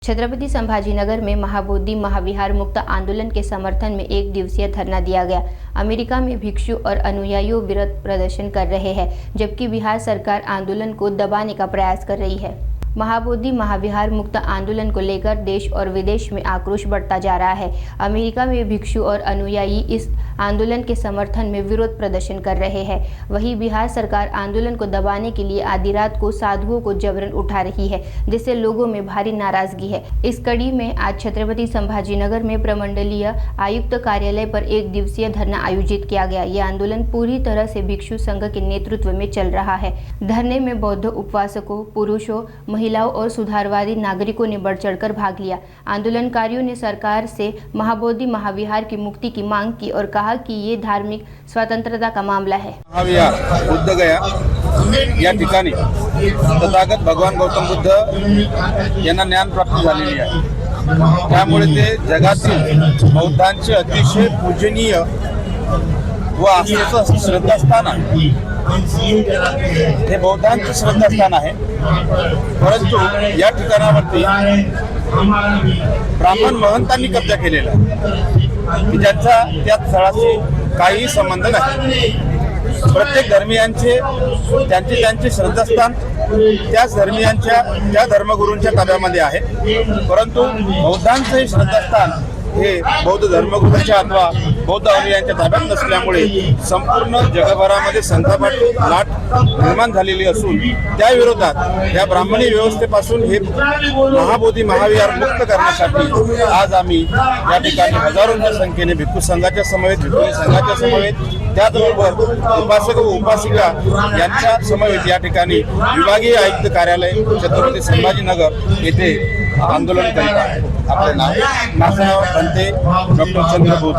छत्रपति संभाजीनगर में महाबोधि महाविहार मुक्त आंदोलन के समर्थन में एक दिवसीय धरना दिया गया। अमेरिका में भिक्षु और अनुयायियों विरोध प्रदर्शन कर रहे हैं, जबकि बिहार सरकार आंदोलन को दबाने का प्रयास कर रही है। महाबोधि महाविहार मुक्त आंदोलन को लेकर देश और विदेश में आक्रोश बढ़ता जा रहा है। अमेरिका में भिक्षु और अनुयायी इस आंदोलन के समर्थन में विरोध प्रदर्शन कर रहे हैं। वहीं बिहार सरकार आंदोलन को दबाने के लिए आधी रात को साधुओं को जबरन उठा रही है, जिससे लोगों में भारी नाराजगी है। इस कड़ी में आज छत्रपति संभाजीनगर में प्रमंडलीय आयुक्त कार्यालय पर एक दिवसीय धरना आयोजित किया गया। ये आंदोलन पूरी तरह से भिक्षु संघ के नेतृत्व में चल रहा है। धरने में बौद्ध उपासकों, पुरुषों, महिलाओं और सुधारवादी नागरिकों ने बढ़ चढ़कर भाग लिया। आंदोलनकारियों ने सरकार से महाबोधि महाविहार की मुक्ति की मांग की और कहा कि ये धार्मिक स्वतंत्रता का मामला है। महाविहार बुद्धगया या ठिकाणी तथागत भगवान गौतम बुद्ध यांना ज्ञान प्राप्त झालेली आहे। त्यामुळे ते जगातील बौद्धांचे अतिशय पूजनीय व आस्थेचं श्रद्धास्थान आहे। हे बौद्धांचे श्रद्धास्थान आहे, परंतु या ठिकाणावरती ब्राह्मण महंतांनी कब्जा केलेला आहे, ज्याचा त्या स्थळाशी काहीही संबंध नाही। प्रत्येक धर्मीयांचे त्यांचे श्रद्धास्थान त्याच धर्मीयांच्या त्या धर्मगुरूंच्या ताब्यामध्ये आहे, परंतु बौद्धांचे हे श्रद्धास्थान हे बौद्ध धर्मगुरूंच्या अथवा बौद्ध अनुयायांच्या ताब्यात नसल्यामुळे संपूर्ण जगभरामध्ये संतापाची लाट निर्माण झालेली असून त्या विरोधात या ब्राह्मणी व्यवस्थेपासून हे महाबोधी महाविहार मुक्त करण्यासाठी आज आम्ही या ठिकाणी हजारोंच्या संख्येने भिक्खू संघाच्या समवेत, भिक्खुनी संघाच्या समवेत, त्याचबरोबर उपासक व उपासिका यांच्या समवेत या ठिकाणी विभागीय आयुक्त कार्यालय छत्रपती संभाजीनगर येथे आंदोलन करीत आहे। आपले नाव बनते डॉक्टर चंद्रबोध।